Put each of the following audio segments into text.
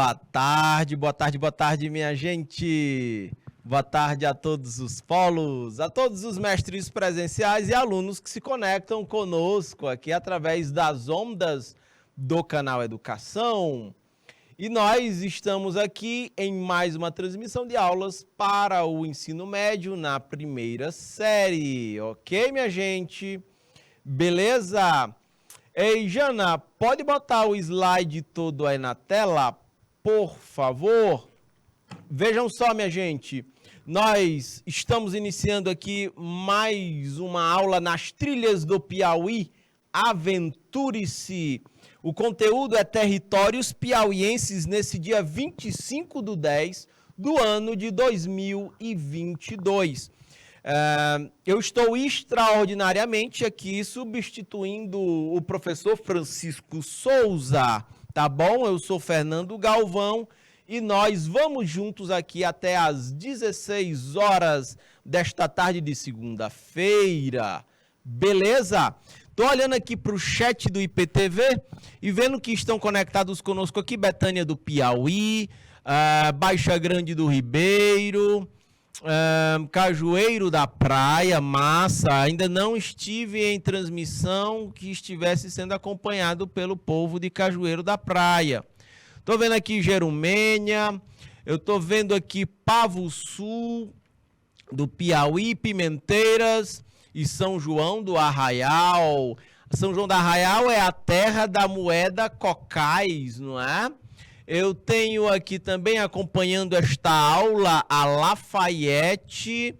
Boa tarde, boa tarde, boa tarde, minha gente. Boa tarde a todos os polos, a todos os mestres presenciais e alunos que se conectam conosco aqui através das ondas do canal Educação. E nós estamos aqui em mais uma transmissão de aulas para o ensino médio na primeira série, ok, minha gente? Beleza? Ei, Jana, pode botar o slide todo aí na tela, por favor? Vejam só, minha gente, nós estamos iniciando aqui mais uma aula nas trilhas do Piauí. Aventure-se! O conteúdo é Territórios Piauienses nesse dia 25/10 do ano de 2022. Eu estou extraordinariamente aqui substituindo o professor Francisco Souza, tá bom? Eu sou Fernando Galvão e nós vamos juntos aqui até às 16 horas desta tarde de segunda-feira, beleza? Tô olhando aqui para o chat do IPTV e vendo que estão conectados conosco aqui Betânia do Piauí, Baixa Grande do Ribeiro, Cajueiro da Praia, massa. Ainda não estive em transmissão que estivesse sendo acompanhado pelo povo de Cajueiro da Praia. Tô vendo aqui Jerumênia, eu tô vendo aqui Pavo Sul do Piauí, Pimenteiras e São João do Arraial. São João do Arraial é a terra da moeda cocais, não é? Eu tenho aqui também acompanhando esta aula a Lafayette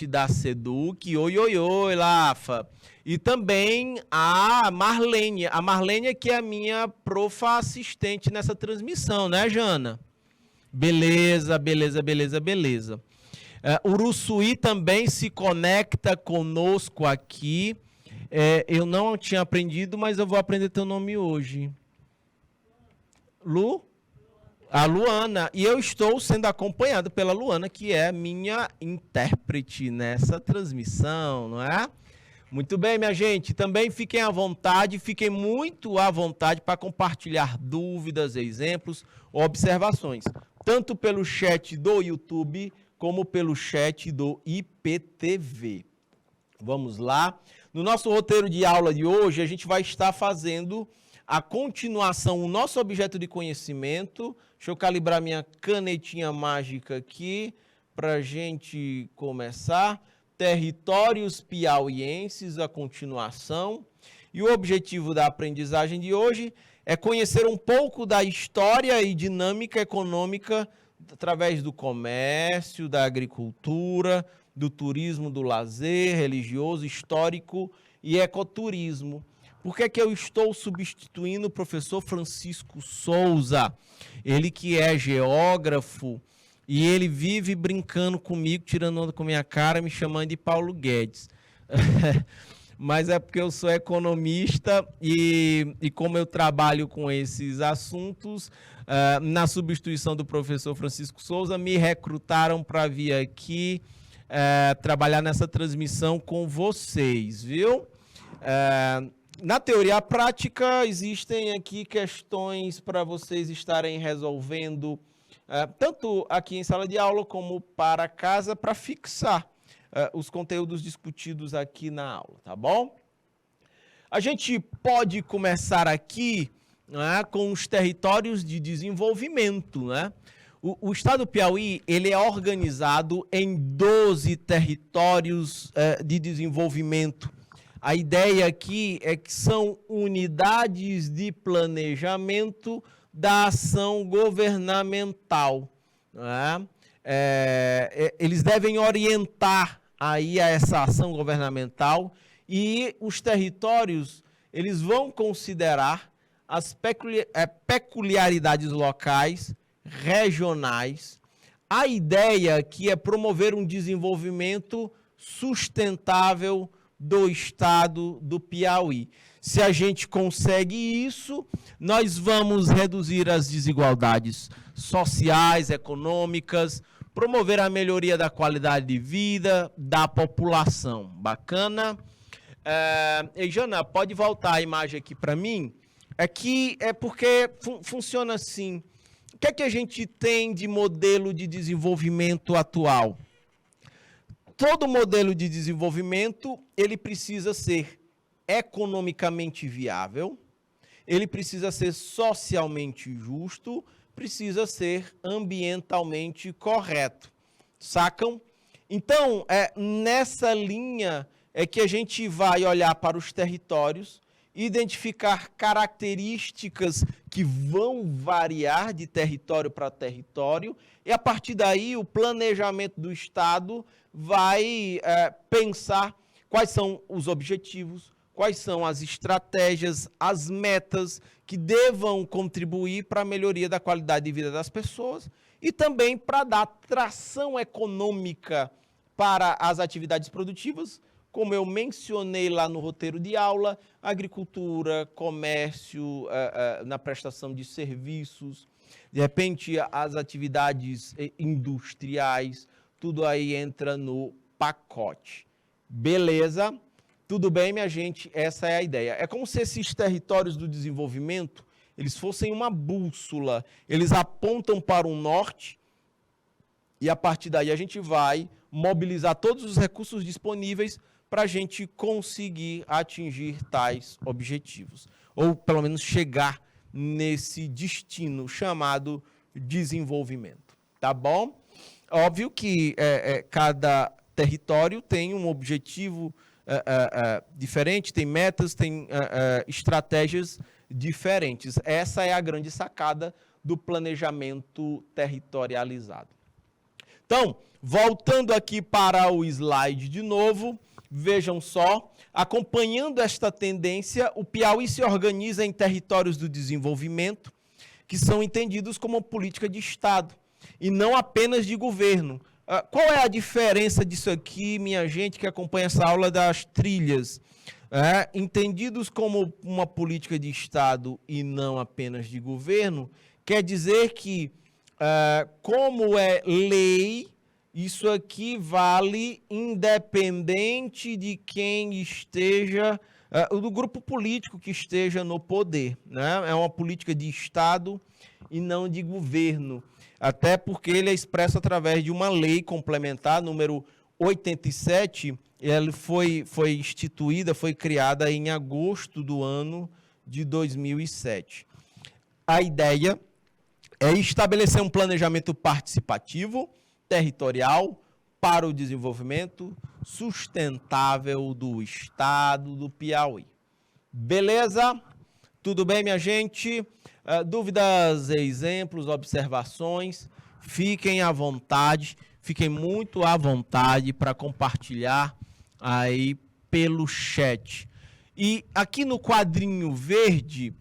da Seduc. Oi, oi, oi, Lafa. E também a Marlene que é a minha profa assistente nessa transmissão, né, Jana? Beleza, beleza, beleza, beleza. Uruçuí também se conecta conosco aqui. Eu não tinha aprendido, mas eu vou aprender teu nome hoje. A Luana. E eu estou sendo acompanhado pela Luana, que é minha intérprete nessa transmissão, não é? Muito bem, minha gente. Também fiquem à vontade, fiquem muito à vontade para compartilhar dúvidas, exemplos, observações, tanto pelo chat do YouTube como pelo chat do IPTV. Vamos lá. No nosso roteiro de aula de hoje, a gente vai estar fazendo a continuação, o nosso objeto de conhecimento. Deixa eu calibrar minha canetinha mágica aqui para a gente começar. Territórios Piauienses, a continuação. E o objetivo da aprendizagem de hoje é conhecer um pouco da história e dinâmica econômica através do comércio, da agricultura, do turismo, do lazer religioso, histórico e ecoturismo. Por que eu estou substituindo o professor Francisco Souza? Ele que é geógrafo e ele vive brincando comigo, tirando onda com minha cara, me chamando de Paulo Guedes. Mas é porque eu sou economista e como eu trabalho com esses assuntos, na substituição do professor Francisco Souza, me recrutaram para vir aqui trabalhar nessa transmissão com vocês, viu? Na teoria prática, existem aqui questões para vocês estarem resolvendo, tanto aqui em sala de aula como para casa, para fixar os conteúdos discutidos aqui na aula, tá bom? A gente pode começar aqui, né, com os territórios de desenvolvimento, né? O estado do Piauí, ele é organizado em 12 territórios de desenvolvimento. A ideia aqui é que são unidades de planejamento da ação governamental, né? Eles devem orientar aí a essa ação governamental e os territórios, eles vão considerar as peculiaridades locais, regionais. A ideia aqui é promover um desenvolvimento sustentável do estado do Piauí. Se a gente consegue isso, nós vamos reduzir as desigualdades sociais, econômicas, promover a melhoria da qualidade de vida da população. Bacana? Ei, Jana, pode voltar a imagem aqui para mim? É porque funciona assim. O que é que a gente tem de modelo de desenvolvimento atual? Todo modelo de desenvolvimento, ele precisa ser economicamente viável, ele precisa ser socialmente justo, precisa ser ambientalmente correto. Sacam? Então, nessa linha é que a gente vai olhar para os territórios, identificar características que vão variar de território para território, e a partir daí o planejamento do Estado vai pensar quais são os objetivos, quais são as estratégias, as metas que devam contribuir para a melhoria da qualidade de vida das pessoas e também para dar tração econômica para as atividades produtivas, como eu mencionei lá no roteiro de aula, agricultura, comércio, na prestação de serviços, de repente as atividades industriais, tudo aí entra no pacote. Beleza? Tudo bem, minha gente? Essa é a ideia. É como se esses territórios do desenvolvimento, eles fossem uma bússola, eles apontam para o norte e a partir daí a gente vai mobilizar todos os recursos disponíveis para a gente conseguir atingir tais objetivos, ou pelo menos chegar nesse destino chamado desenvolvimento, tá bom? Óbvio que cada território tem um objetivo diferente, tem metas, tem estratégias diferentes. Essa é a grande sacada do planejamento territorializado. Então, voltando aqui para o slide de novo, vejam só, acompanhando esta tendência, o Piauí se organiza em territórios do desenvolvimento, que são entendidos como política de Estado, e não apenas de governo. Qual é a diferença disso aqui, minha gente que acompanha essa aula das trilhas? Entendidos como uma política de Estado e não apenas de governo, quer dizer que, como é lei, isso aqui vale independente de quem esteja, do grupo político que esteja no poder, né? É uma política de Estado e não de governo, até porque ele é expresso através de uma lei complementar, número 87, ela foi instituída, foi criada em agosto do ano de 2007. A ideia é estabelecer um planejamento participativo, territorial, para o desenvolvimento sustentável do Estado do Piauí. Beleza? Tudo bem, minha gente? Dúvidas, exemplos, observações? Fiquem à vontade, fiquem muito à vontade para compartilhar aí pelo chat. E aqui no quadrinho verde,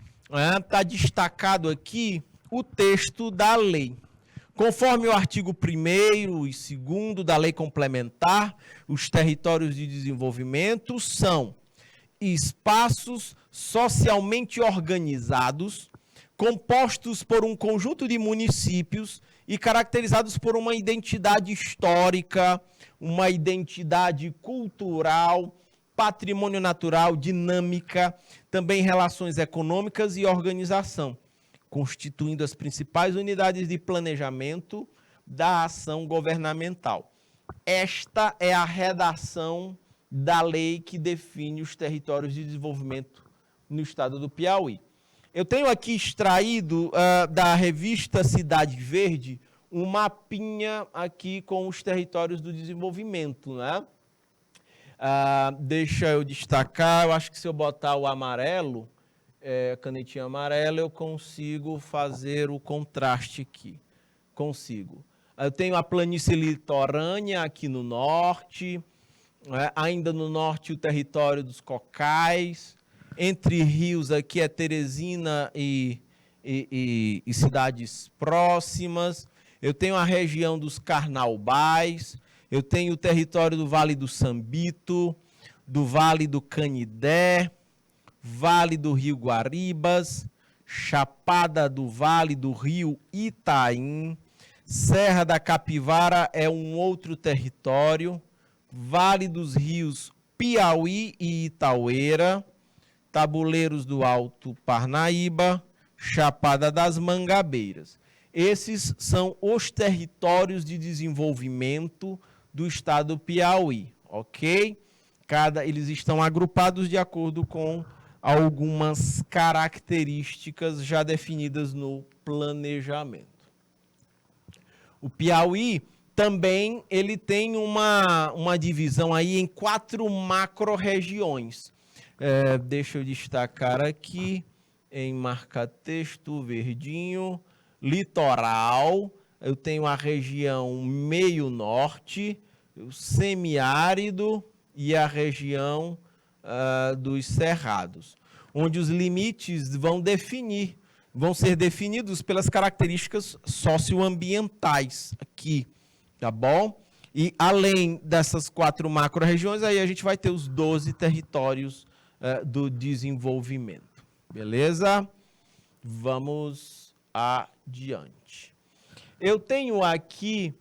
está destacado aqui o texto da lei. Conforme o artigo 1º e 2º da Lei Complementar, os territórios de desenvolvimento são espaços socialmente organizados, compostos por um conjunto de municípios e caracterizados por uma identidade histórica, uma identidade cultural, patrimônio natural, dinâmica, também relações econômicas e organização, constituindo as principais unidades de planejamento da ação governamental. Esta é a redação da lei que define os territórios de desenvolvimento no estado do Piauí. Eu tenho aqui extraído da revista Cidade Verde um mapinha aqui com os territórios do desenvolvimento, né? Deixa eu destacar, eu acho que se eu botar o amarelo, canetinha amarela, eu consigo fazer o contraste aqui. Consigo. Eu tenho a planície litorânea aqui no norte, ainda no norte o território dos Cocais, entre rios aqui é Teresina e cidades próximas. Eu tenho a região dos Carnaubais, eu tenho o território do Vale do Sambito, do Vale do Canidé, Vale do Rio Guaribas, Chapada do Vale do Rio Itaim, Serra da Capivara é um outro território, Vale dos Rios Piauí e Itaueira, Tabuleiros do Alto Parnaíba, Chapada das Mangabeiras. Esses são os territórios de desenvolvimento do estado do Piauí, ok? Eles estão agrupados de acordo com algumas características já definidas no planejamento. O Piauí também ele tem uma divisão aí em 4 macro-regiões. Deixa eu destacar aqui em marca-texto verdinho, litoral, eu tenho a região meio-norte, o semiárido e a região dos cerrados, onde os limites vão ser definidos pelas características socioambientais aqui, tá bom? E além dessas 4 macro-regiões, aí a gente vai ter os 12 territórios do desenvolvimento, beleza? Vamos adiante. Eu tenho aqui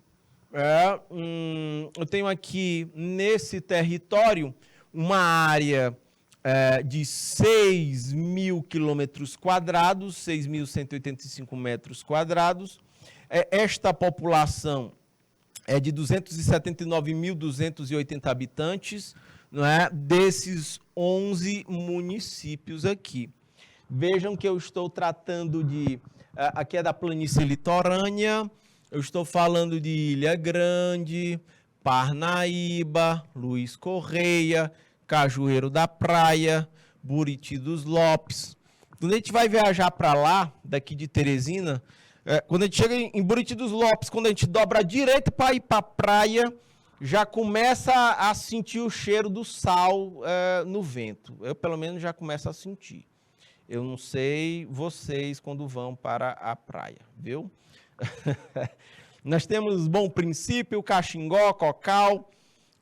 nesse território uma área de 6.000 quilômetros quadrados, 6.185 metros quadrados. Esta população é de 279.280 habitantes, não é? Desses 11 municípios aqui. Vejam que eu estou tratando aqui é da planície litorânea, eu estou falando de Ilha Grande, Parnaíba, Luiz Correia, Cajueiro da Praia, Buriti dos Lopes. Quando a gente vai viajar para lá, daqui de Teresina, quando a gente chega em Buriti dos Lopes, quando a gente dobra à direita para ir para a praia, já começa a sentir o cheiro do sal no vento. Eu, pelo menos, já começo a sentir. Eu não sei vocês quando vão para a praia, viu? Nós temos Bom Princípio, Caxingó, Cocal,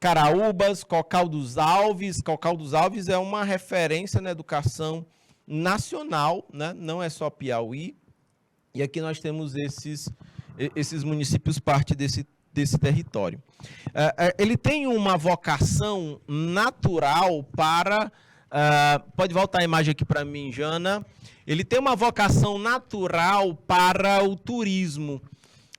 Caraúbas, Cocal dos Alves. Cocal dos Alves é uma referência na educação nacional, né? Não é só Piauí. E aqui nós temos esses municípios, parte desse território. Ele tem uma vocação natural para... pode voltar a imagem aqui para mim, Jana. Ele tem uma vocação natural para o turismo.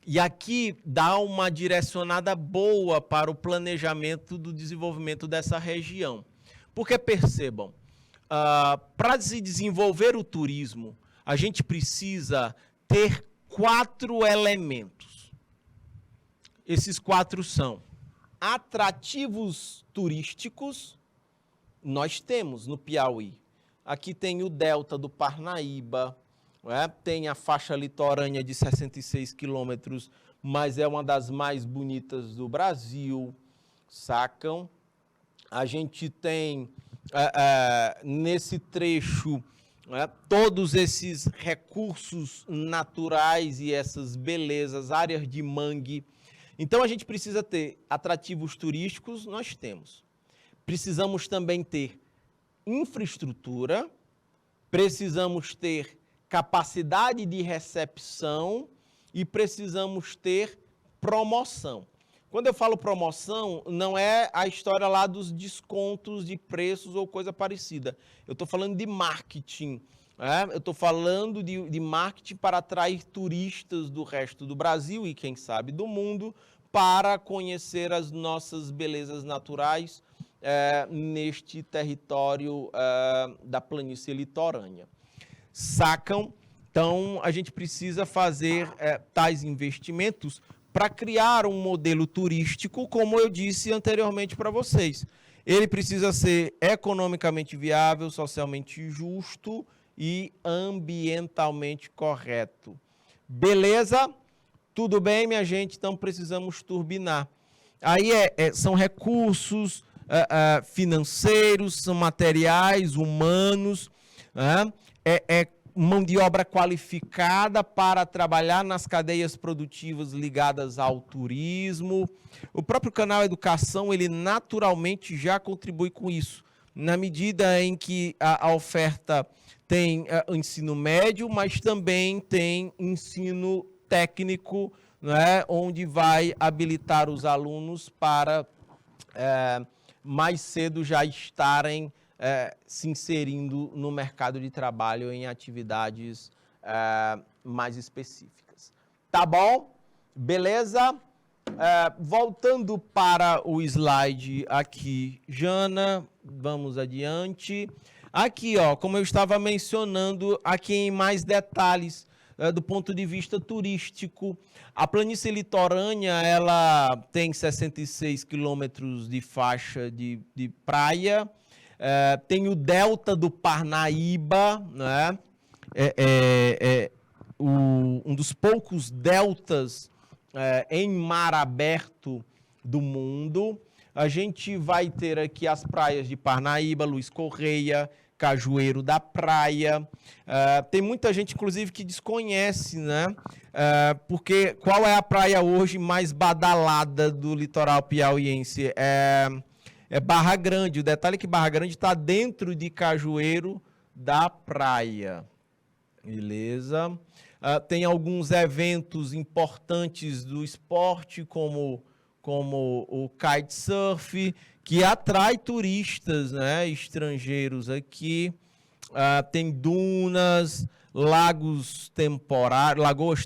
E aqui dá uma direcionada boa para o planejamento do desenvolvimento dessa região. Porque percebam, para se desenvolver o turismo, a gente precisa ter 4 elementos. Esses 4 são atrativos turísticos. Nós temos no Piauí. Aqui tem o delta do Parnaíba, tem a faixa litorânea de 66 quilômetros, mas é uma das mais bonitas do Brasil, sacam? A gente tem, nesse trecho, todos esses recursos naturais e essas belezas, áreas de mangue. Então, a gente precisa ter atrativos turísticos, nós temos. Precisamos também ter infraestrutura, precisamos ter capacidade de recepção e precisamos ter promoção. Quando eu falo promoção, não é a história lá dos descontos de preços ou coisa parecida. Eu estou falando de marketing. Eu estou falando de marketing para atrair turistas do resto do Brasil e, quem sabe, do mundo, para conhecer as nossas belezas naturais neste território da planície litorânea. Sacam? Então, a gente precisa fazer tais investimentos para criar um modelo turístico, como eu disse anteriormente para vocês. Ele precisa ser economicamente viável, socialmente justo e ambientalmente correto. Beleza? Tudo bem, minha gente? Então, precisamos turbinar. Aí são recursos financeiros, são materiais, humanos, mão de obra qualificada para trabalhar nas cadeias produtivas ligadas ao turismo. O próprio canal Educação, ele naturalmente já contribui com isso, na medida em que a oferta tem ensino médio, mas também tem ensino técnico, né, onde vai habilitar os alunos para mais cedo já estarem se inserindo no mercado de trabalho em atividades mais específicas. Tá bom? Beleza? Voltando para o slide aqui, Jana, vamos adiante. Aqui, ó, como eu estava mencionando, aqui em mais detalhes, do ponto de vista turístico, a planície litorânea, ela tem 66 quilômetros de faixa de praia, tem o delta do Parnaíba, né? Um dos poucos deltas em mar aberto do mundo. A gente vai ter aqui as praias de Parnaíba, Luiz Correia, Cajueiro da Praia. Tem muita gente, inclusive, que desconhece, né? Porque qual é a praia hoje mais badalada do litoral piauiense? É Barra Grande. O detalhe é que Barra Grande está dentro de Cajueiro da Praia. Beleza? Tem alguns eventos importantes do esporte, como o kitesurf, que atrai turistas, né, estrangeiros aqui. Tem dunas, lagoas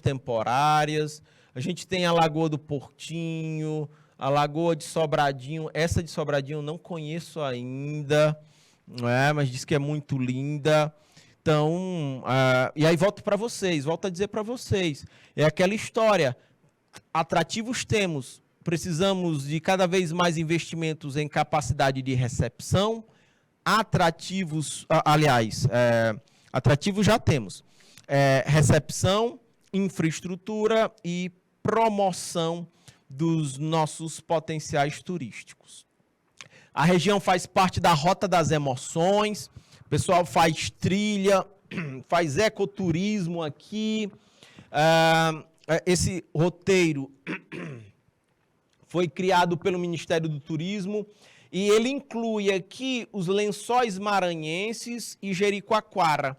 temporárias. A gente tem a Lagoa do Portinho, a Lagoa de Sobradinho. Essa de Sobradinho eu não conheço ainda, mas diz que é muito linda. Então, e aí volto a dizer para vocês, é aquela história, atrativos temos, precisamos de cada vez mais investimentos em capacidade de recepção, atrativos já temos, recepção, infraestrutura e promoção dos nossos potenciais turísticos. A região faz parte da Rota das Emoções. O pessoal faz trilha, faz ecoturismo aqui. Esse roteiro foi criado pelo Ministério do Turismo e ele inclui aqui os Lençóis Maranhenses e Jericoacoara.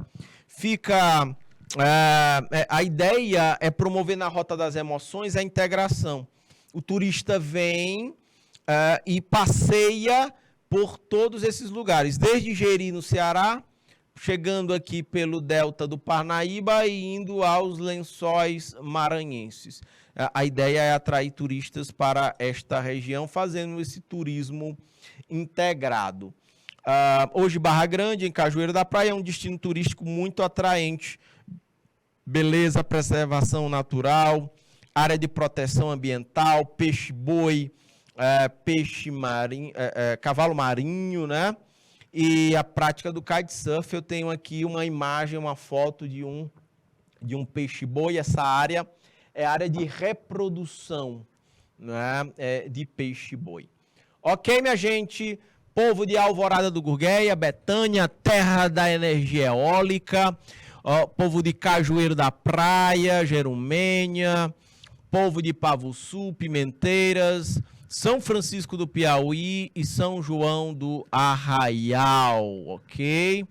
A ideia é promover na Rota das Emoções a integração. O turista vem e passeia por todos esses lugares, desde Jeri, no Ceará, chegando aqui pelo delta do Parnaíba e indo aos Lençóis Maranhenses. A ideia é atrair turistas para esta região, fazendo esse turismo integrado. Hoje, Barra Grande, em Cajueiro da Praia, é um destino turístico muito atraente. Beleza, preservação natural, área de proteção ambiental, peixe-boi, peixe marinho, cavalo marinho, né? E a prática do kitesurf, eu tenho aqui uma imagem, uma foto de um peixe-boi. Essa área é a área de reprodução, né? De peixe-boi. Ok, minha gente? Povo de Alvorada do Gurgueia, Betânia, terra da energia eólica, povo de Cajueiro da Praia, Jerumênia, povo de Pavussu, Pimenteiras, São Francisco do Piauí e São João do Arraial, ok?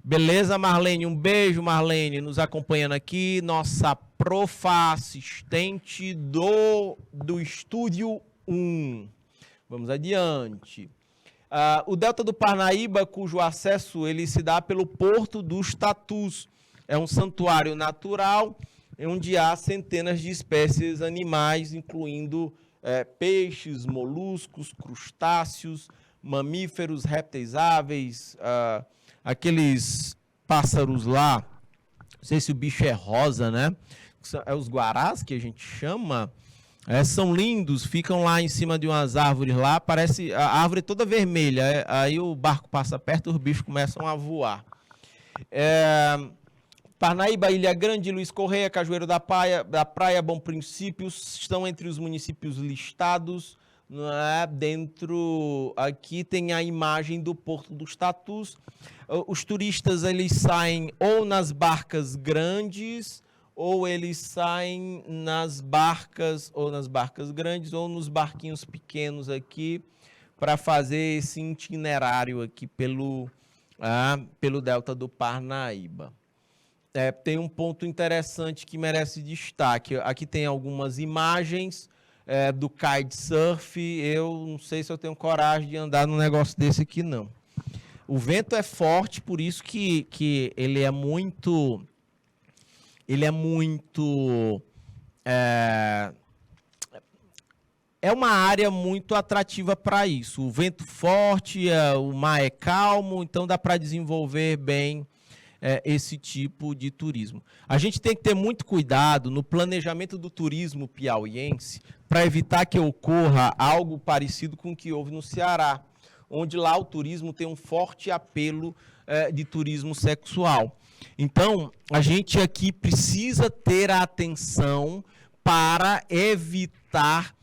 Beleza, Marlene? Um beijo, Marlene, nos acompanhando aqui, nossa profa assistente do Estúdio 1. Vamos adiante. O Delta do Parnaíba, cujo acesso ele se dá pelo Porto dos Tatus, é um santuário natural onde há centenas de espécies animais, incluindo peixes, moluscos, crustáceos, mamíferos, répteis, aves, aqueles pássaros lá, não sei se o bicho é rosa, né? É os guarás que a gente chama, são lindos, ficam lá em cima de umas árvores lá, parece a árvore toda vermelha, aí o barco passa perto, os bichos começam a voar. Parnaíba, Ilha Grande, Luiz Correia, Cajueiro da Praia, Bom Princípio, estão entre os municípios listados. Dentro, aqui tem a imagem do Porto dos Tatus. Os turistas, eles saem ou nas barcas grandes, ou eles saem nas barcas grandes, ou nos barquinhos pequenos aqui, para fazer esse itinerário aqui pelo delta do Parnaíba. Tem um ponto interessante que merece destaque. Aqui tem algumas imagens do kitesurf. Eu não sei se eu tenho coragem de andar num negócio desse aqui, não. O vento é forte, por isso que ele é muito... É uma área muito atrativa para isso. O vento forte, o mar é calmo, então dá para desenvolver bem esse tipo de turismo. A gente tem que ter muito cuidado no planejamento do turismo piauiense para evitar que ocorra algo parecido com o que houve no Ceará, onde lá o turismo tem um forte apelo de turismo sexual. Então, a gente aqui precisa ter a atenção para evitar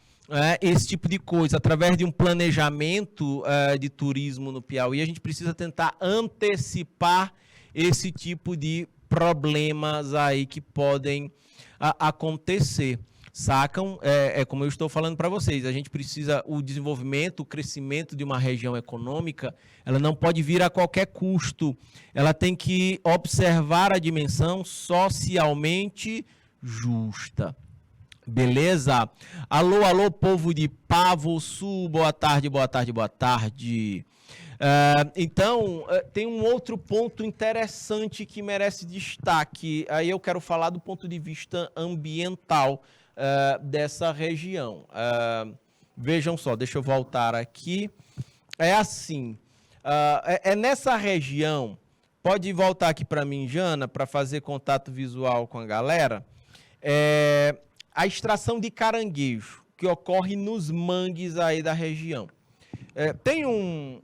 esse tipo de coisa. Através de um planejamento de turismo no Piauí, a gente precisa tentar antecipar esse tipo de problemas aí que podem acontecer. Sacam? Como eu estou falando para vocês, a gente precisa, o desenvolvimento, o crescimento de uma região econômica, ela não pode vir a qualquer custo. Ela tem que observar a dimensão socialmente justa. Beleza? Alô, alô, povo de Pavoçu, boa tarde, boa tarde, boa tarde. Então, tem um outro ponto interessante que merece destaque. Aí eu quero falar do ponto de vista ambiental dessa região. Vejam só, deixa eu voltar aqui. É assim, nessa região, pode voltar aqui para mim, Jana, para fazer contato visual com a galera. A extração de caranguejo, que ocorre nos mangues aí da região. Tem um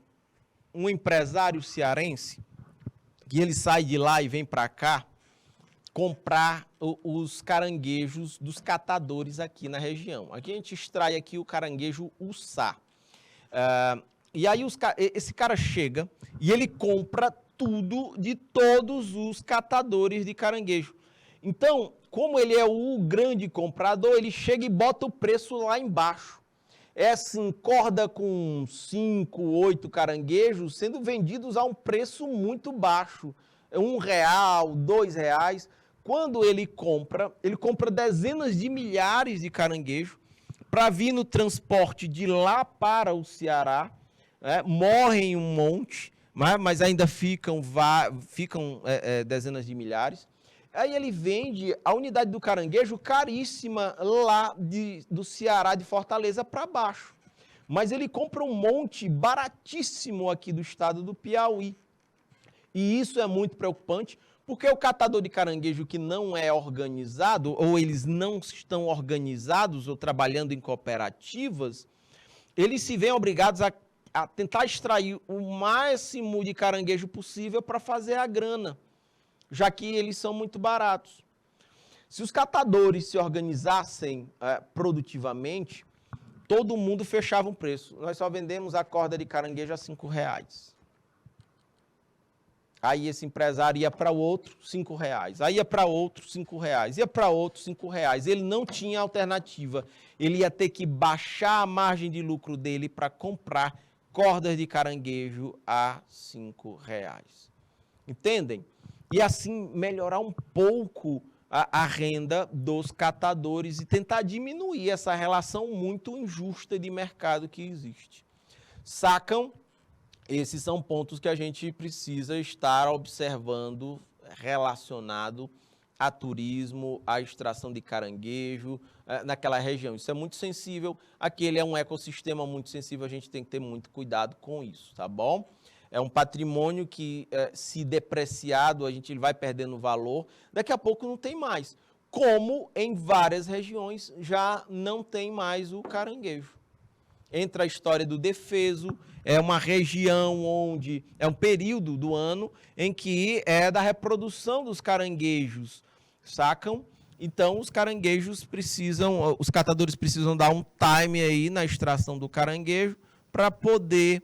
empresário cearense que ele sai de lá e vem para cá comprar os caranguejos dos catadores aqui na região. Aqui a gente extrai aqui o caranguejo uçá. E aí esse cara chega e ele compra tudo de todos os catadores de caranguejo. Então, como ele é o grande comprador, ele chega e bota o preço lá embaixo. É assim, corda com 5, 8 caranguejos sendo vendidos a um preço muito baixo. R$1, R$2. Quando ele compra dezenas de milhares de caranguejos para vir no transporte de lá para o Ceará. Morrem um monte, mas ainda ficam dezenas de milhares. Aí ele vende a unidade do caranguejo caríssima lá do Ceará, de Fortaleza para baixo. Mas ele compra um monte baratíssimo aqui do estado do Piauí. E isso é muito preocupante, porque o catador de caranguejo que não é organizado, ou eles não estão organizados ou trabalhando em cooperativas, eles se veem obrigados a tentar extrair o máximo de caranguejo possível para fazer a grana, já que eles são muito baratos. Se os catadores se organizassem produtivamente, todo mundo fechava um preço. Nós só vendemos a corda de caranguejo a R$5. Aí esse empresário ia para o outro, R$5. Aí ia para outro, R$5. Ia para outro, R$5. Ele não tinha alternativa. Ele ia ter que baixar a margem de lucro dele para comprar cordas de caranguejo a R$5. Entendem? E assim melhorar um pouco a renda dos catadores e tentar diminuir essa relação muito injusta de mercado que existe. Sacam? Esses são pontos que a gente precisa estar observando relacionado a turismo, a extração de caranguejo naquela região. Isso é muito sensível, aquele é um ecossistema muito sensível, a gente tem que ter muito cuidado com isso, tá bom? É um patrimônio que, se depreciado, ele vai perdendo valor, daqui a pouco não tem mais. Como em várias regiões já não tem mais o caranguejo. Entra a história do defeso, é uma região onde, é um período do ano em que é da reprodução dos caranguejos, sacam? Então os catadores precisam dar um time aí na extração do caranguejo para poder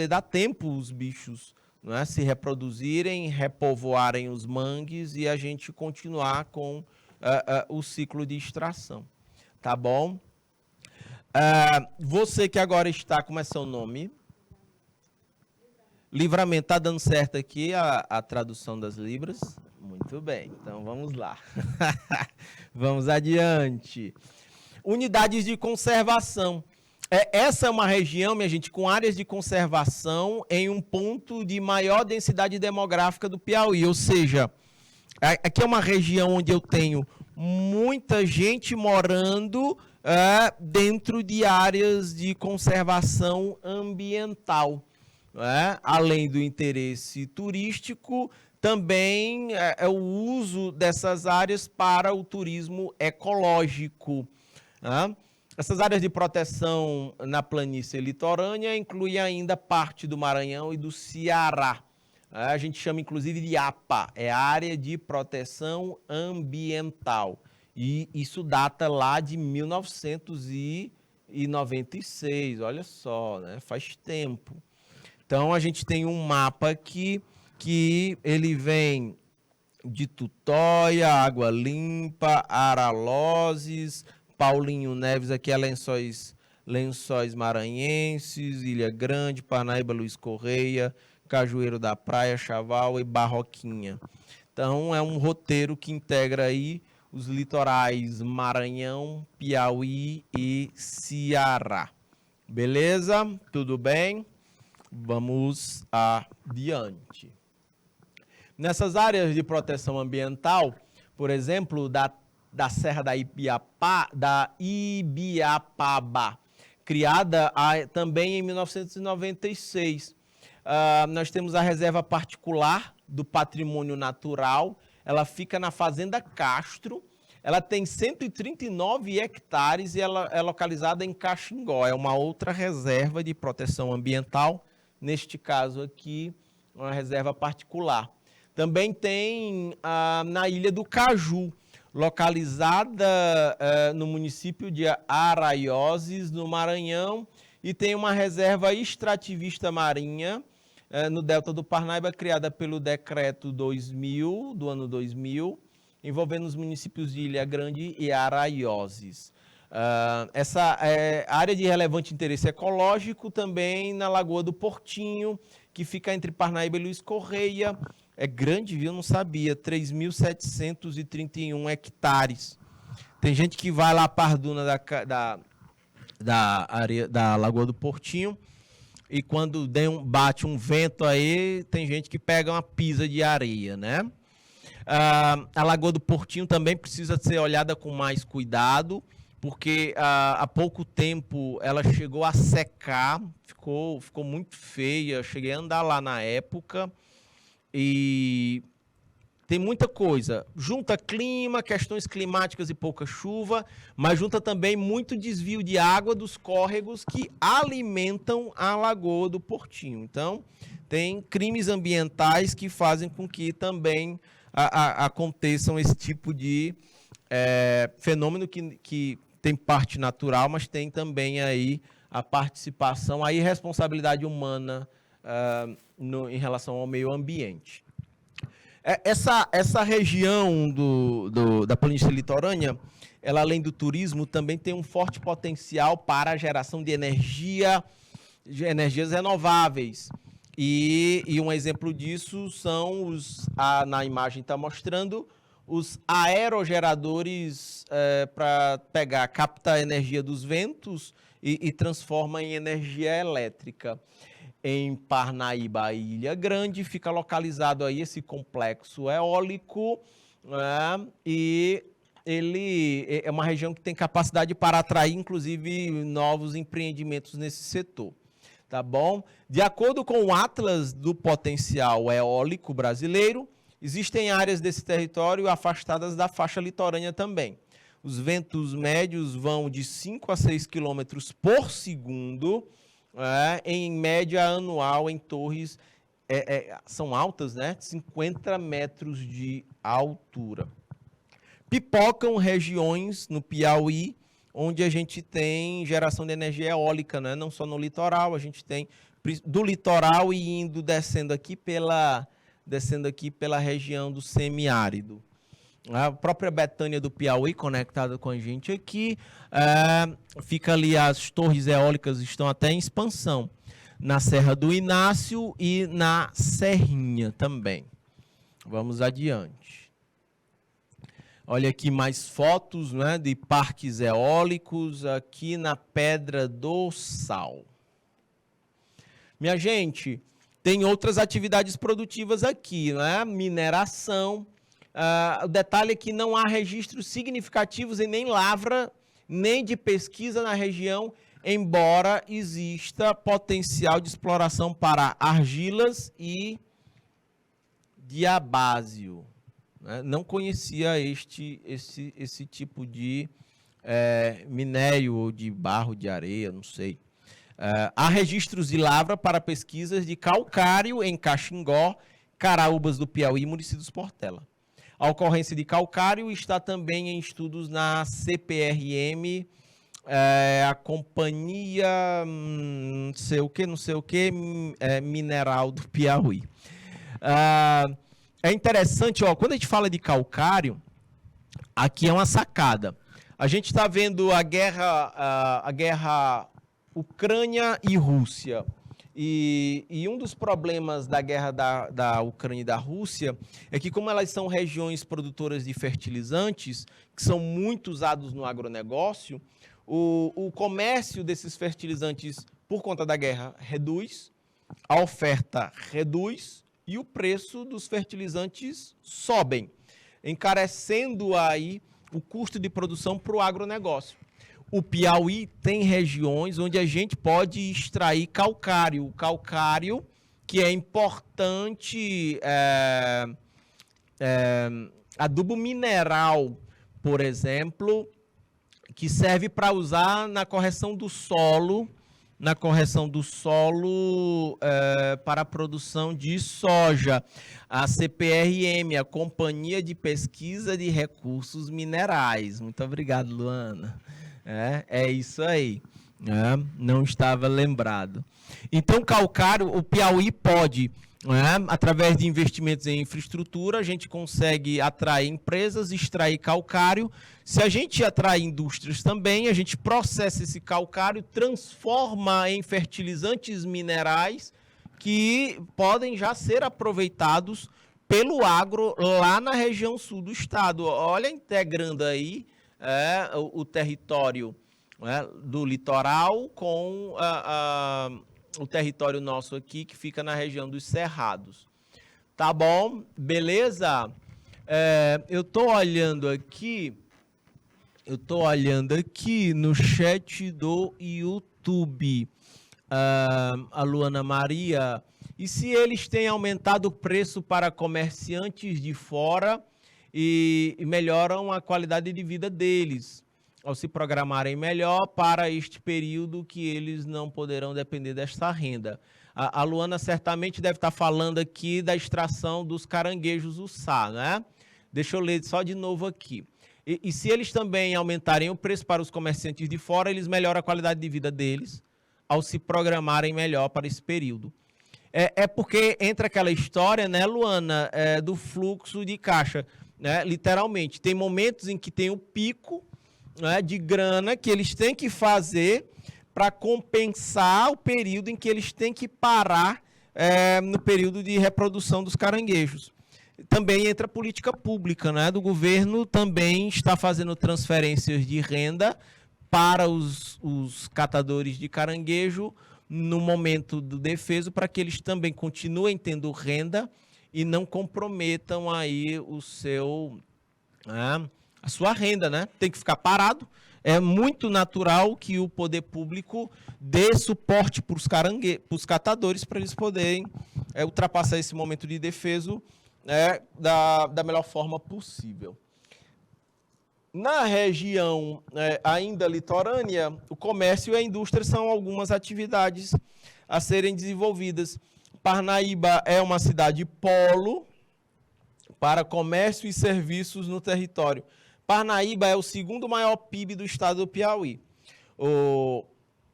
dar tempo os bichos, né, se reproduzirem, repovoarem os mangues e a gente continuar com o ciclo de extração. Tá bom? Você que agora está, como é seu nome? Livramento, tá dando certo aqui a tradução das libras? Muito bem, então vamos lá. Vamos adiante. Unidades de conservação. Essa é uma região, minha gente, com áreas de conservação em um ponto de maior densidade demográfica do Piauí. Ou seja, aqui é uma região onde eu tenho muita gente morando dentro de áreas de conservação ambiental. Além do interesse turístico, também é o uso dessas áreas para o turismo ecológico. Essas áreas de proteção na planície litorânea incluem ainda parte do Maranhão e do Ceará. A gente chama inclusive de APA, é Área de Proteção Ambiental. E isso data lá de 1996, olha só, né? Faz tempo. Então a gente tem um mapa aqui que ele vem de Tutóia, Água Limpa, Aralozes, Paulinho Neves, aqui é Lençóis Maranhenses, Ilha Grande, Parnaíba, Luiz Correia, Cajueiro da Praia, Chaval e Barroquinha. Então é um roteiro que integra aí os litorais Maranhão, Piauí e Ceará. Beleza? Tudo bem? Vamos adiante. Nessas áreas de proteção ambiental, por exemplo, da Serra da Ibiapaba, criada também em 1996. Nós temos a reserva particular do patrimônio natural, ela fica na Fazenda Castro, ela tem 139 hectares e ela é localizada em Caxingó, é uma outra reserva de proteção ambiental, neste caso aqui, uma reserva particular. Também tem na Ilha do Caju, localizada no município de Araioses, no Maranhão, e tem uma reserva extrativista marinha no Delta do Parnaíba, criada pelo Decreto 2000, do ano 2000, envolvendo os municípios de Ilha Grande e Araioses. Essa área de relevante interesse ecológico também na Lagoa do Portinho, que fica entre Parnaíba e Luiz Correia. É grande, viu? Não sabia. 3.731 hectares. Tem gente que vai lá para a duna da Lagoa do Portinho e quando bate um vento aí, tem gente que pega uma pisa de areia, né? A Lagoa do Portinho também precisa ser olhada com mais cuidado, porque há pouco tempo ela chegou a secar, ficou muito feia. Eu cheguei a andar lá na época. E tem muita coisa, junta clima, questões climáticas e pouca chuva, mas junta também muito desvio de água dos córregos que alimentam a Lagoa do Portinho. Então, tem crimes ambientais que fazem com que também aconteçam esse tipo de fenômeno que tem parte natural, mas tem também aí a participação, a irresponsabilidade humana em relação ao meio ambiente. Essa região da planície litorânea, ela, além do turismo, também tem um forte potencial para a geração de energias renováveis. E um exemplo disso são na imagem está mostrando, os aerogeradores para captar a energia dos ventos e transforma em energia elétrica. Em Parnaíba, Ilha Grande, fica localizado aí esse complexo eólico, né? E ele é uma região que tem capacidade para atrair, inclusive, novos empreendimentos nesse setor. Tá bom? De acordo com o Atlas do Potencial Eólico Brasileiro, existem áreas desse território afastadas da faixa litorânea também. Os ventos médios vão de 5 a 6 km por segundo, em média anual em torres, são altas, né? 50 metros de altura. Pipocam regiões no Piauí, onde a gente tem geração de energia eólica, né? Não só no litoral, a gente tem do litoral e descendo aqui pela região do semiárido. A própria Betânia do Piauí, conectada com a gente aqui, fica ali, as torres eólicas estão até em expansão, na Serra do Inácio e na Serrinha também. Vamos adiante. Olha aqui mais fotos, né, de parques eólicos aqui na Pedra do Sal. Minha gente, tem outras atividades produtivas aqui, né? Mineração. O detalhe é que não há registros significativos em nem lavra, nem de pesquisa na região, embora exista potencial de exploração para argilas e diabásio. Não conhecia esse tipo de minério ou de barro de areia, não sei. Há registros de lavra para pesquisas de calcário em Caxingó, Caraúbas do Piauí e município dos Portela. A ocorrência de calcário está também em estudos na CPRM, a Companhia não sei o que, Mineral do Piauí. É interessante, ó, quando a gente fala de calcário, aqui é uma sacada. A gente está vendo a guerra Ucrânia e Rússia. E um dos problemas da guerra da Ucrânia e da Rússia é que, como elas são regiões produtoras de fertilizantes, que são muito usados no agronegócio, o comércio desses fertilizantes, por conta da guerra, reduz, a oferta reduz, e o preço dos fertilizantes sobem, encarecendo aí o custo de produção para o agronegócio. O Piauí tem regiões onde a gente pode extrair calcário. O calcário, que é importante, adubo mineral, por exemplo, que serve para usar na correção do solo, para a produção de soja. A CPRM, a Companhia de Pesquisa de Recursos Minerais. Muito obrigado, Luana. É isso aí. Não estava lembrado. Então, calcário, o Piauí pode, através de investimentos em infraestrutura, a gente consegue atrair empresas, extrair calcário. Se a gente atrai indústrias também, a gente processa esse calcário, transforma em fertilizantes minerais que podem já ser aproveitados pelo agro lá na região sul do estado. Olha, integrando aí o território do litoral com o território nosso aqui, que fica na região dos Cerrados. Tá bom? Beleza? Eu estou olhando aqui no chat do YouTube, a Luana Maria, e se eles têm aumentado o preço para comerciantes de fora e melhoram a qualidade de vida deles, ao se programarem melhor para este período que eles não poderão depender desta renda. A Luana certamente deve estar falando aqui da extração dos caranguejos uçá, né? Deixa eu ler só de novo aqui. E se eles também aumentarem o preço para os comerciantes de fora, eles melhoram a qualidade de vida deles ao se programarem melhor para esse período. Porque entra aquela história, né, Luana, do fluxo de caixa, né? Literalmente, tem momentos em que tem o pico, né, de grana que eles têm que fazer para compensar o período em que eles têm que parar no período de reprodução dos caranguejos. Também entra a política pública, né, do governo, também está fazendo transferências de renda para os catadores de caranguejo no momento do defeso, para que eles também continuem tendo renda e não comprometam aí a sua renda, né? Tem que ficar parado. É muito natural que o poder público dê suporte para os catadores, para eles poderem ultrapassar esse momento de defeso da melhor forma possível. Na região ainda litorânea, o comércio e a indústria são algumas atividades a serem desenvolvidas. Parnaíba é uma cidade polo para comércio e serviços no território. Parnaíba é o segundo maior PIB do estado do Piauí.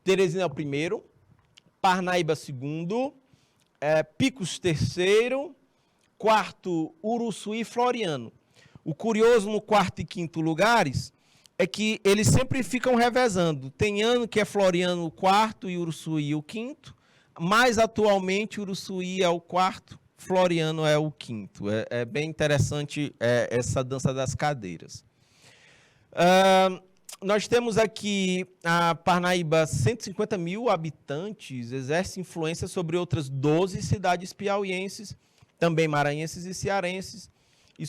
Teresina é o primeiro, Parnaíba segundo, Picos terceiro, quarto Uruçuí e Floriano. O curioso no quarto e quinto lugares é que eles sempre ficam revezando. Tem ano que é Floriano o quarto e Uruçuí o quinto, mas atualmente Uruçuí é o quarto, Floriano é o quinto. É bem interessante essa dança das cadeiras. Nós temos aqui a Parnaíba, 150 mil habitantes, exerce influência sobre outras 12 cidades piauienses, também maranhenses e cearenses, e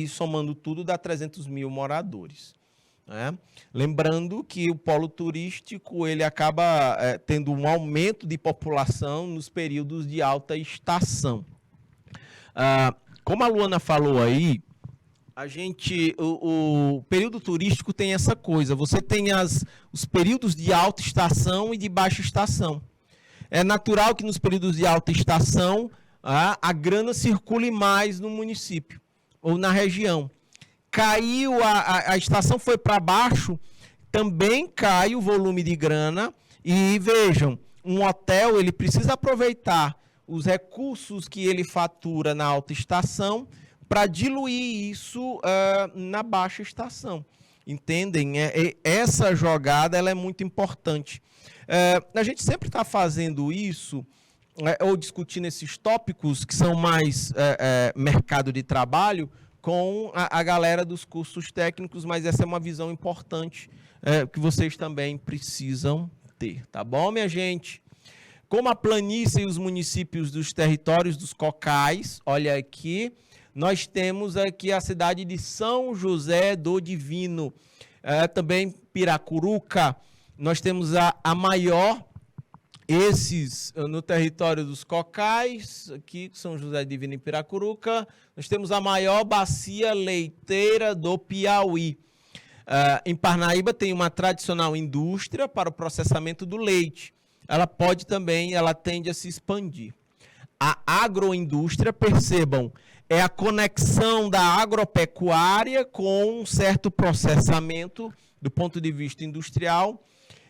somando tudo dá 300 mil moradores. Né? Lembrando que o polo turístico ele acaba tendo um aumento de população nos períodos de alta estação. Como a Luana falou aí, o período turístico tem essa coisa, você tem os períodos de alta estação e de baixa estação. É natural que nos períodos de alta estação a grana circule mais no município ou na região. Caiu, a estação foi para baixo, também cai o volume de grana. E vejam, um hotel ele precisa aproveitar os recursos que ele fatura na alta estação para diluir isso na baixa estação. Entendem? Essa jogada ela é muito importante. A gente sempre está fazendo isso, ou discutindo esses tópicos que são mais mercado de trabalho, com a galera dos cursos técnicos, mas essa é uma visão importante que vocês também precisam ter, tá bom, minha gente? Como a planície e os municípios dos territórios dos cocais, olha aqui, nós temos aqui a cidade de São José do Divino, também Piracuruca, nós temos a maior, esses no território dos cocais, aqui São José do Divino e Piracuruca, nós temos a maior bacia leiteira do Piauí. Em Parnaíba tem uma tradicional indústria para o processamento do leite. Ela tende a se expandir. A agroindústria, percebam, é a conexão da agropecuária com um certo processamento do ponto de vista industrial.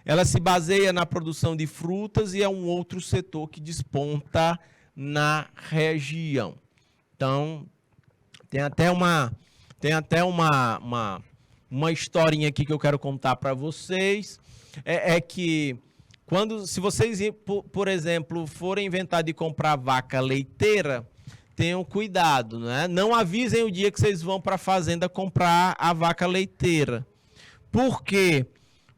Ela se baseia na produção de frutas e é um outro setor que desponta na região. Então, tem até uma historinha aqui que eu quero contar para vocês. Que se vocês, por exemplo, forem inventar de comprar vaca leiteira, tenham cuidado, né? Não avisem o dia que vocês vão para a fazenda comprar a vaca leiteira. Por quê?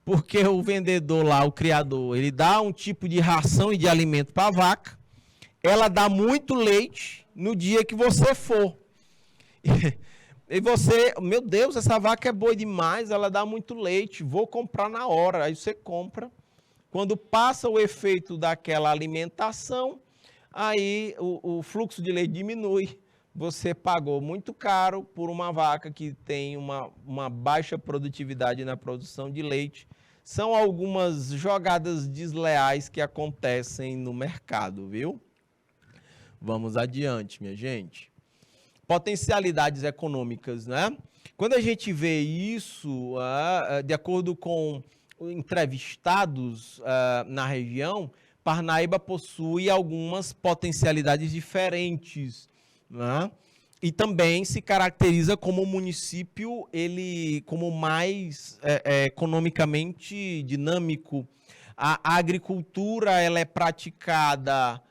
Porque o vendedor lá, o criador, ele dá um tipo de ração e de alimento para a vaca, ela dá muito leite no dia que você for. E você, meu Deus, essa vaca é boa demais, ela dá muito leite, vou comprar na hora. Aí você compra. Quando passa o efeito daquela alimentação, aí o fluxo de leite diminui. Você pagou muito caro por uma vaca que tem uma baixa produtividade na produção de leite. São algumas jogadas desleais que acontecem no mercado, viu? Vamos adiante, minha gente. Potencialidades econômicas, né? Quando a gente vê isso, de acordo com entrevistados na região, Parnaíba possui algumas potencialidades diferentes, né? E também se caracteriza como um município como mais economicamente dinâmico. A agricultura ela é praticada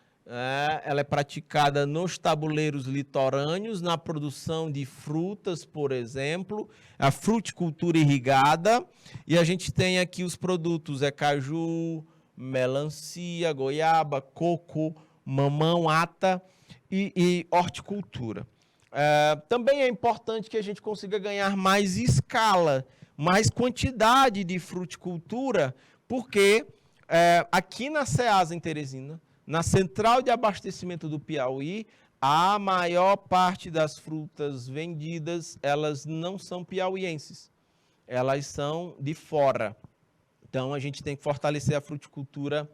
nos tabuleiros litorâneos, na produção de frutas, por exemplo, a fruticultura irrigada, e a gente tem aqui os produtos, caju, melancia, goiaba, coco, mamão, ata e horticultura. Também é importante que a gente consiga ganhar mais escala, mais quantidade de fruticultura, porque aqui na Ceasa, em Teresina, na central de abastecimento do Piauí, a maior parte das frutas vendidas, elas não são piauienses, elas são de fora. Então, a gente tem que fortalecer a fruticultura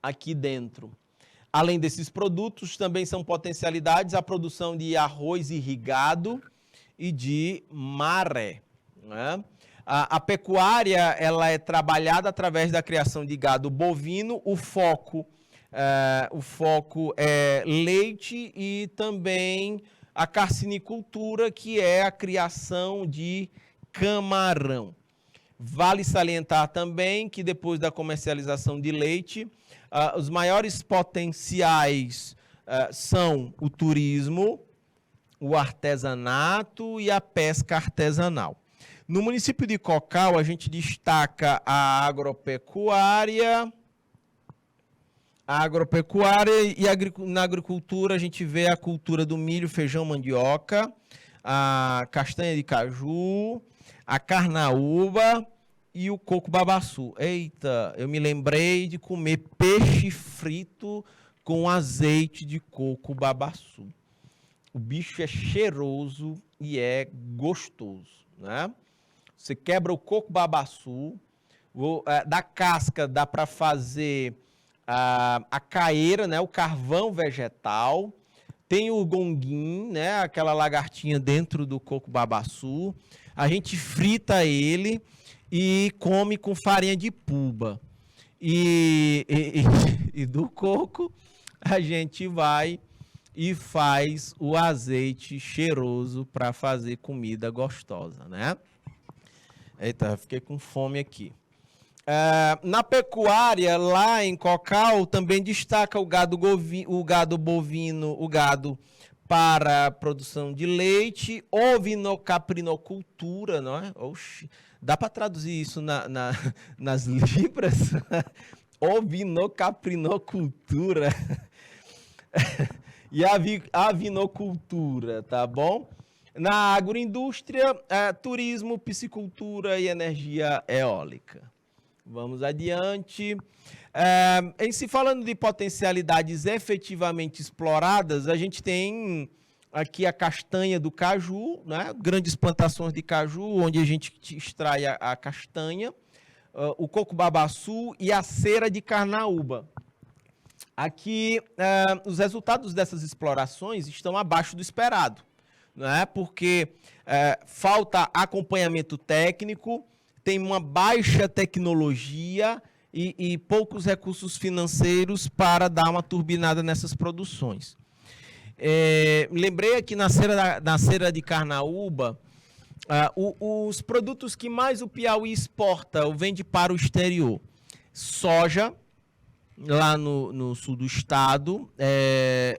aqui dentro. Além desses produtos, também são potencialidades a produção de arroz irrigado e de maré, né? A pecuária ela é trabalhada através da criação de gado bovino, o foco é leite e também a carcinicultura, que é a criação de camarão. Vale salientar também que depois da comercialização de leite, os maiores potenciais são o turismo, o artesanato e a pesca artesanal. No município de Cocal, a gente destaca a agropecuária e na agricultura a gente vê a cultura do milho, feijão, mandioca, a castanha de caju, a carnaúba e o coco babaçu. Eita, eu me lembrei de comer peixe frito com azeite de coco babaçu. O bicho é cheiroso e é gostoso, né? Você quebra o coco babaçu, da casca dá para fazer a caeira, né? O carvão vegetal. Tem o gonguim, né? Aquela lagartinha dentro do coco babaçu. A gente frita ele e come com farinha de puba. E do coco a gente vai e faz o azeite cheiroso para fazer comida gostosa, né? Eita, fiquei com fome aqui. Na pecuária, lá em Cocal, também destaca o gado bovino, o gado para a produção de leite, ovinocaprinocultura, não é? Oxi, dá para traduzir isso nas libras? Ovinocaprinocultura e avinocultura, tá bom? Na agroindústria, turismo, piscicultura e energia eólica. Vamos adiante. Em se falando de potencialidades efetivamente exploradas, a gente tem aqui a castanha do caju, né? Grandes plantações de caju, onde a gente extrai a castanha, o coco babaçu e a cera de carnaúba. Aqui, os resultados dessas explorações estão abaixo do esperado, né? Porque falta acompanhamento técnico, tem uma baixa tecnologia e poucos recursos financeiros para dar uma turbinada nessas produções. Lembrei aqui na cera de carnaúba, os produtos que mais o Piauí exporta ou vende para o exterior. Soja, lá no sul do estado,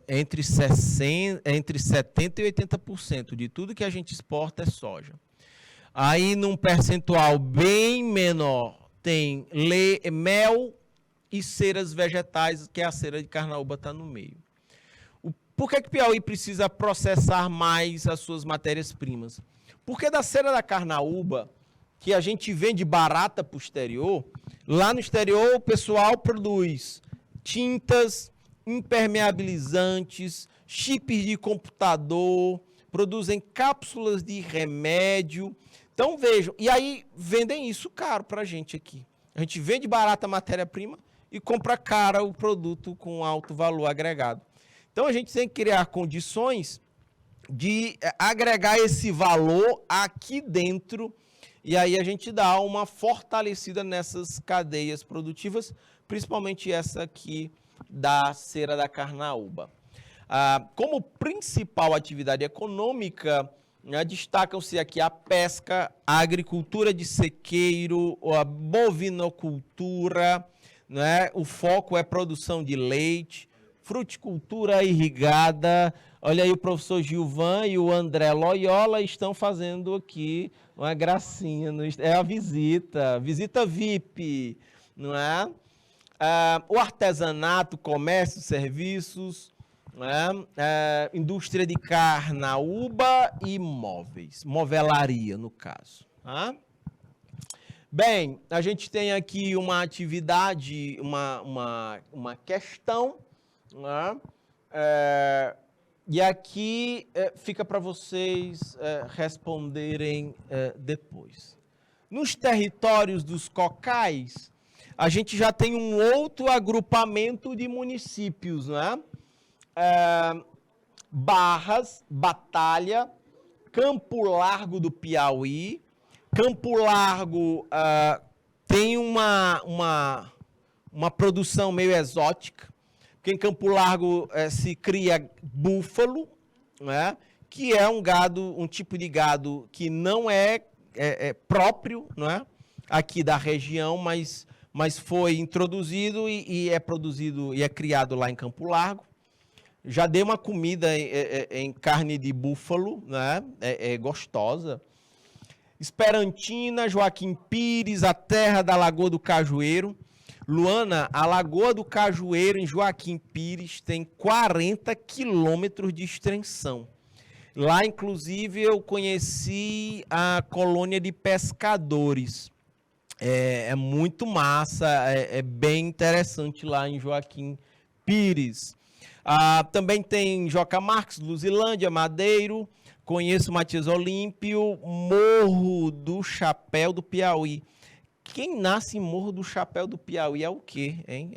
entre 70% e 80% de tudo que a gente exporta é soja. Aí, num percentual bem menor, tem mel e ceras vegetais, que é a cera de carnaúba está no meio. Por que o Piauí precisa processar mais as suas matérias-primas? Porque da cera da carnaúba, que a gente vende barata para o exterior, lá no exterior o pessoal produz tintas, impermeabilizantes, chips de computador, produzem cápsulas de remédio. Então vejam, e aí vendem isso caro para a gente aqui. A gente vende barata a matéria-prima e compra cara o produto com alto valor agregado. Então a gente tem que criar condições de agregar esse valor aqui dentro e aí a gente dá uma fortalecida nessas cadeias produtivas, principalmente essa aqui da cera da carnaúba. Como principal atividade econômica, destacam-se aqui a pesca, a agricultura de sequeiro, a bovinocultura, né? O foco é produção de leite, fruticultura irrigada. Olha aí, o professor Gilvan e o André Loyola estão fazendo aqui uma gracinha. É a visita VIP, não é? O artesanato, comércio, serviços, indústria de carnaúba e móveis, movelaria no caso. Bem, a gente tem aqui uma atividade, uma questão, e aqui fica para vocês responderem depois. Nos territórios dos cocais, a gente já tem um outro agrupamento de municípios, né? Barras, Batalha, Campo Largo do Piauí. Campo Largo tem uma produção meio exótica, porque em Campo Largo se cria búfalo, né? Que é um tipo de gado que não é próprio, não é? Aqui da região, mas foi introduzido e é produzido e é criado lá em Campo Largo. Já dei uma comida em carne de búfalo, né? É gostosa. Esperantina, Joaquim Pires, a terra da Lagoa do Cajueiro. Luana, a Lagoa do Cajueiro, em Joaquim Pires, tem 40 quilômetros de extensão. Lá, inclusive, eu conheci a colônia de pescadores. É muito massa, é bem interessante lá em Joaquim Pires. Também tem Joca Marques, Luzilândia, Madeiro. Conheço Matias Olímpio, Morro do Chapéu do Piauí. Quem nasce em Morro do Chapéu do Piauí é o quê, hein?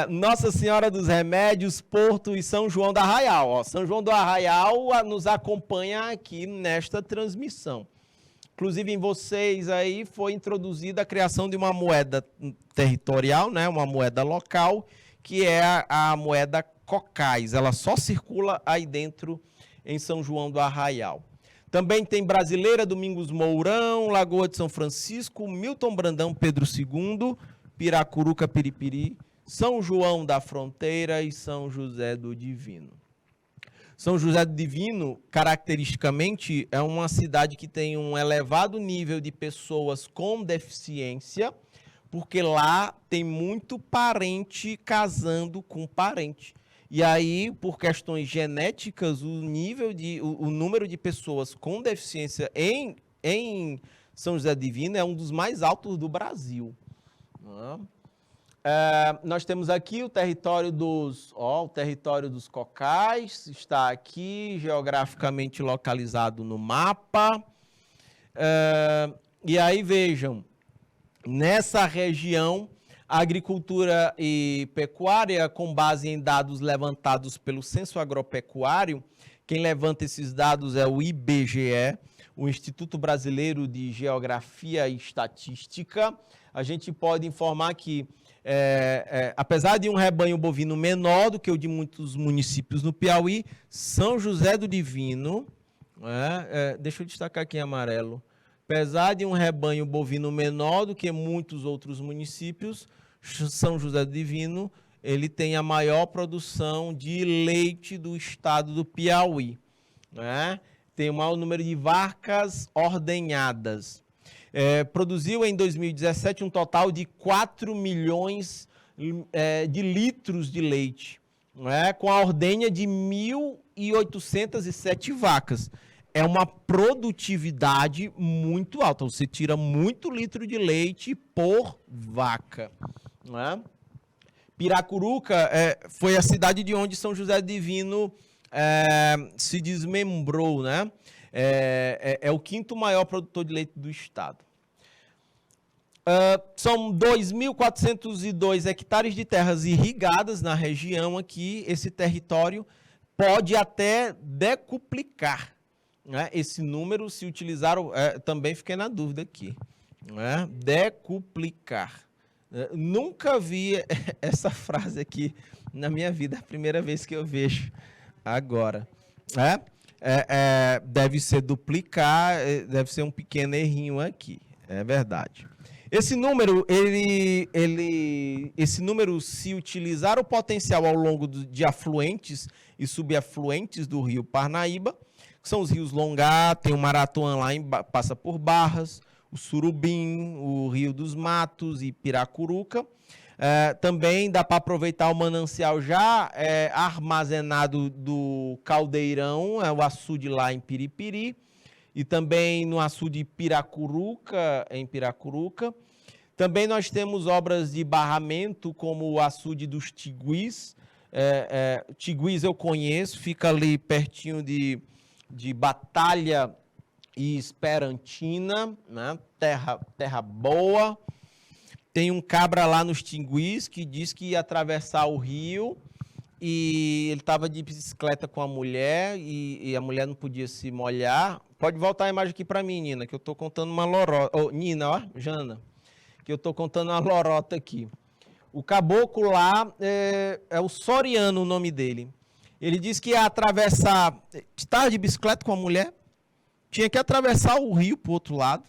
Nossa Senhora dos Remédios, Porto e São João do Arraial. Ó, São João do Arraial nos acompanha aqui nesta transmissão. Inclusive em vocês aí foi introduzida a criação de uma moeda territorial, né? Uma moeda local, que é a moeda Cocais. Ela só circula aí dentro em São João do Arraial. Também tem Brasileira, Domingos Mourão, Lagoa de São Francisco, Milton Brandão, Pedro II, Piracuruca, Piripiri, São João da Fronteira e São José do Divino. São José do Divino, caracteristicamente, é uma cidade que tem um elevado nível de pessoas com deficiência, porque lá tem muito parente casando com parente. E aí, por questões genéticas, o número de pessoas com deficiência em São José do Divino é um dos mais altos do Brasil. Nós temos aqui o território dos Cocais, está aqui geograficamente localizado no mapa. E aí vejam, nessa região, a agricultura e pecuária, com base em dados levantados pelo Censo Agropecuário, quem levanta esses dados é o IBGE, o Instituto Brasileiro de Geografia e Estatística. A gente pode informar que, apesar de um rebanho bovino menor do que o de muitos municípios no Piauí, São José do Divino, deixa eu destacar aqui em amarelo, apesar de um rebanho bovino menor do que muitos outros municípios, São José do Divino, ele tem a maior produção de leite do estado do Piauí, né? Tem o maior número de vacas ordenhadas. Produziu em 2017 um total de 4 milhões de litros de leite, né? Com a ordenha de 1.807 vacas. É uma produtividade muito alta. Você tira muito litro de leite por vaca. Né? Piracuruca foi a cidade de onde São José Divino se desmembrou. Né? É o quinto maior produtor de leite do estado. São 2.402 hectares de terras irrigadas na região aqui. Esse território pode até decuplicar. Esse número, se utilizaram, também fiquei na dúvida aqui. Decuplicar. Nunca vi essa frase aqui na minha vida, é a primeira vez que eu vejo agora. Deve ser duplicar, deve ser um pequeno errinho aqui, é verdade. Esse número, se utilizar o potencial ao longo de afluentes e subafluentes do rio Parnaíba, são os rios Longá, tem o Maratuã lá, passa por Barras, o Surubim, o Rio dos Matos e Piracuruca. Também dá para aproveitar o manancial já armazenado do Caldeirão, o açude lá em Piripiri, e também no açude Piracuruca, em Piracuruca. Também nós temos obras de barramento, como o açude dos Tiguís. Tiguís eu conheço, fica ali pertinho de Batalha e Esperantina, né? Terra boa. Tem um cabra lá nos Tiguís que diz que ia atravessar o rio e ele estava de bicicleta com a mulher e a mulher não podia se molhar. Pode voltar a imagem aqui para mim, Nina, que eu estou contando uma lorota. Nina, ó, Jana, que eu estou contando uma lorota aqui. O caboclo lá é o Soriano, o nome dele. Ele disse que ia atravessar, estava de bicicleta com a mulher, tinha que atravessar o rio para o outro lado,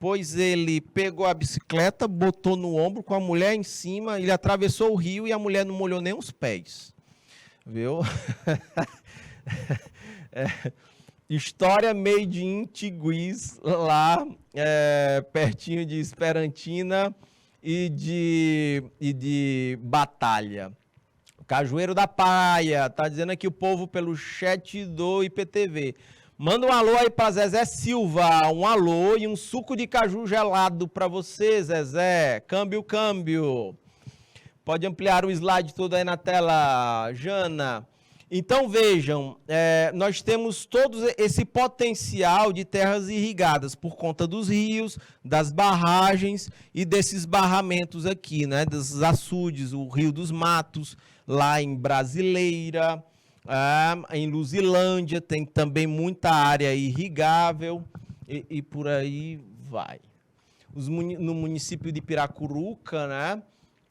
Depois ele pegou a bicicleta, botou no ombro com a mulher em cima, ele atravessou o rio e a mulher não molhou nem os pés. Viu? História made in Tiguís, lá pertinho de Esperantina e de Batalha. Cajueiro da Praia, tá dizendo aqui o povo pelo chat do IPTV. Manda um alô aí pra Zezé Silva, um alô e um suco de caju gelado pra você, Zezé. Câmbio, câmbio. Pode ampliar o slide todo aí na tela, Jana. Então vejam, nós temos todo esse potencial de terras irrigadas por conta dos rios, das barragens e desses barramentos aqui, né? Dos açudes, o Rio dos Matos, lá em Brasileira, em Luzilândia, tem também muita área irrigável e por aí vai. No município de Piracuruca, né?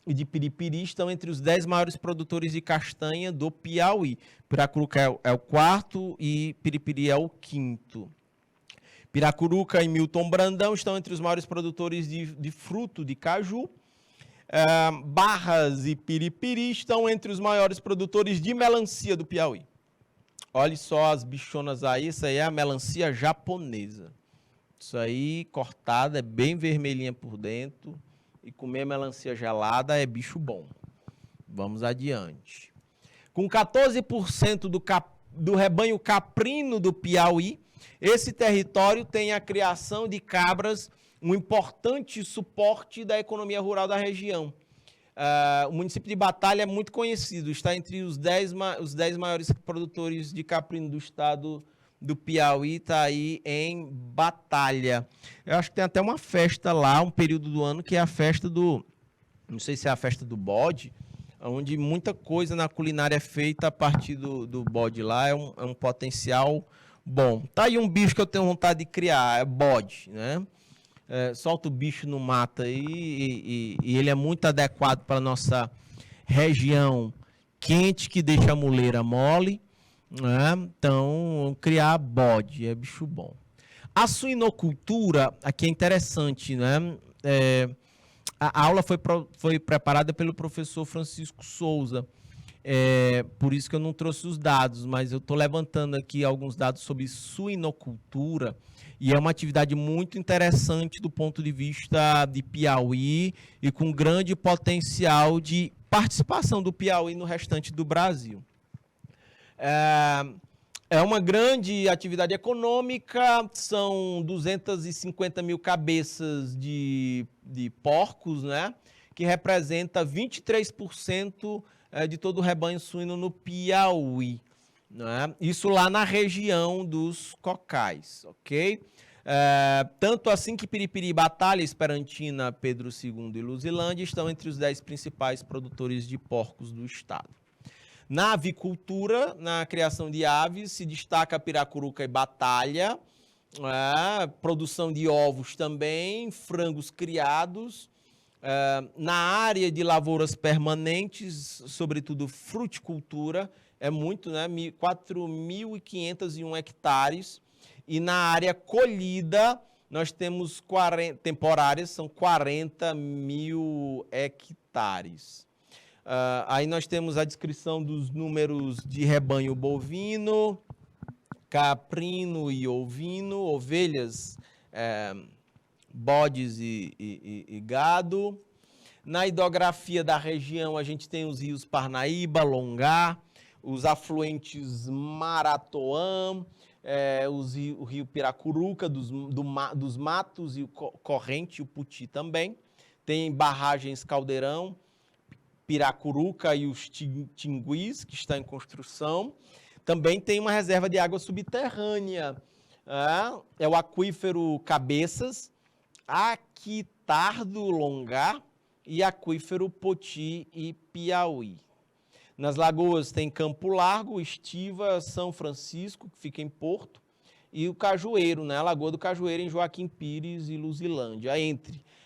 E de Piripiri estão entre os 10 maiores produtores de castanha do Piauí. Piracuruca é o quarto e Piripiri é o quinto. Piracuruca e Milton Brandão estão entre os maiores produtores de fruto de caju. Barras e Piripiri estão entre os maiores produtores de melancia do Piauí. Olha só as bichonas aí, isso aí é a melancia japonesa. Isso aí cortada, é bem vermelhinha por dentro. E comer melancia gelada é bicho bom. Vamos adiante. Com 14% do rebanho caprino do Piauí, esse território tem a criação de cabras, um importante suporte da economia rural da região. O município de Batalha é muito conhecido, está entre os 10 maiores produtores de caprino do estado do Piauí, está aí em Batalha. Eu acho que tem até uma festa lá, um período do ano, que é a festa não sei se é a festa do bode, onde muita coisa na culinária é feita a partir do bode lá, é um potencial bom. Tá aí um bicho que eu tenho vontade de criar, é bode, né? Solta o bicho no mato aí e ele é muito adequado para a nossa região quente, que deixa a muleira mole. Então, criar bode, é bicho bom. A suinocultura, aqui é interessante, né? A aula foi preparada pelo professor Francisco Souza, por isso que eu não trouxe os dados, mas eu estou levantando aqui alguns dados sobre suinocultura, e é uma atividade muito interessante do ponto de vista de Piauí e com grande potencial de participação do Piauí no restante do Brasil. É uma grande atividade econômica, são 250 mil cabeças de porcos, né? Que representa 23% de todo o rebanho suíno no Piauí. Né? Isso lá na região dos Cocais, ok? Tanto assim que Piripiri, Batalha, Esperantina, Pedro II e Luzilândia estão entre os 10 principais produtores de porcos do estado. Na avicultura, na criação de aves, se destaca Piracuruca e Batalha, produção de ovos também, frangos criados. Na área de lavouras permanentes, sobretudo fruticultura, é muito, né? 4.501 hectares. E na área colhida, nós temos temporárias, são 40 mil hectares. Aí nós temos a descrição dos números de rebanho bovino, caprino e ovino, ovelhas, bodes e gado. Na hidrografia da região, a gente tem os rios Parnaíba, Longá, os afluentes Maratoã, o rio Piracuruca, dos Matos e o Corrente, o Puti também. Tem barragens Caldeirão, Piracuruca e os Tinguís, que está em construção. Também tem uma reserva de água subterrânea. É o aquífero Cabeças, Aquitardo Longá e aquífero Poti e Piauí. Nas lagoas tem Campo Largo, Estiva, São Francisco, que fica em Porto, e o Cajueiro, né? A Lagoa do Cajueiro em Joaquim Pires e Luzilândia,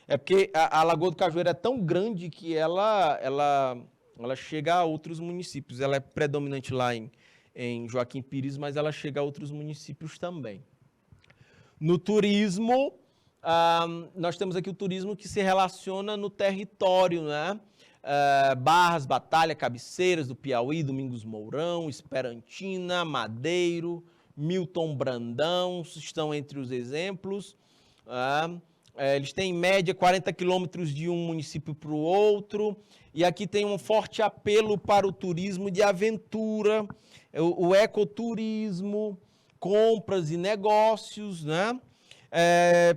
É porque a Lagoa do Cajueiro é tão grande que ela chega a outros municípios. Ela é predominante lá em Joaquim Pires, mas ela chega a outros municípios também. No turismo, nós temos aqui o turismo que se relaciona no território, né? Barras, Batalha, Cabeceiras do Piauí, Domingos Mourão, Esperantina, Madeiro, Milton Brandão, estão entre os exemplos. Eles têm em média 40 quilômetros de um município para o outro, e aqui tem um forte apelo para o turismo de aventura, o ecoturismo, compras e negócios, né?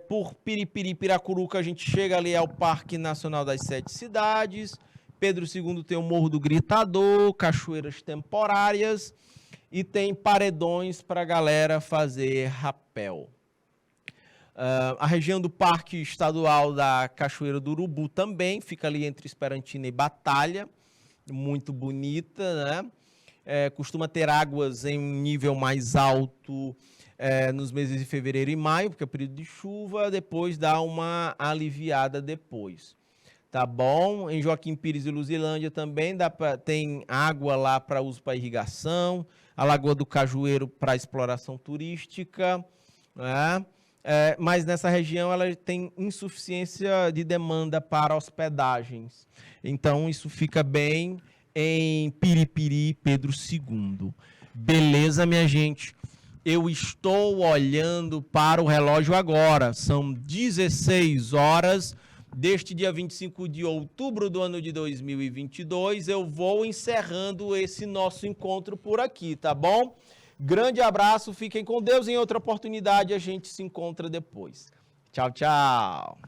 Por Piripiri, Piracuruca, a gente chega ali ao Parque Nacional das Sete Cidades. Pedro II tem o Morro do Gritador, cachoeiras temporárias e tem paredões para a galera fazer rapel. A região do Parque Estadual da Cachoeira do Urubu também fica ali entre Esperantina e Batalha, muito bonita, né? Costuma ter águas em nível mais alto nos meses de fevereiro e maio, porque é o período de chuva, depois dá uma aliviada depois. Tá bom? Em Joaquim Pires e Luzilândia também tem água lá para uso para irrigação, a Lagoa do Cajueiro para exploração turística, né? Mas nessa região ela tem insuficiência de demanda para hospedagens. Então isso fica bem em Piripiri, Pedro II. Beleza, minha gente? Eu estou olhando para o relógio agora. São 16 horas deste dia 25 de outubro do ano de 2022. Eu vou encerrando esse nosso encontro por aqui, tá bom? Grande abraço, fiquem com Deus. Em outra oportunidade a gente se encontra depois. Tchau, tchau.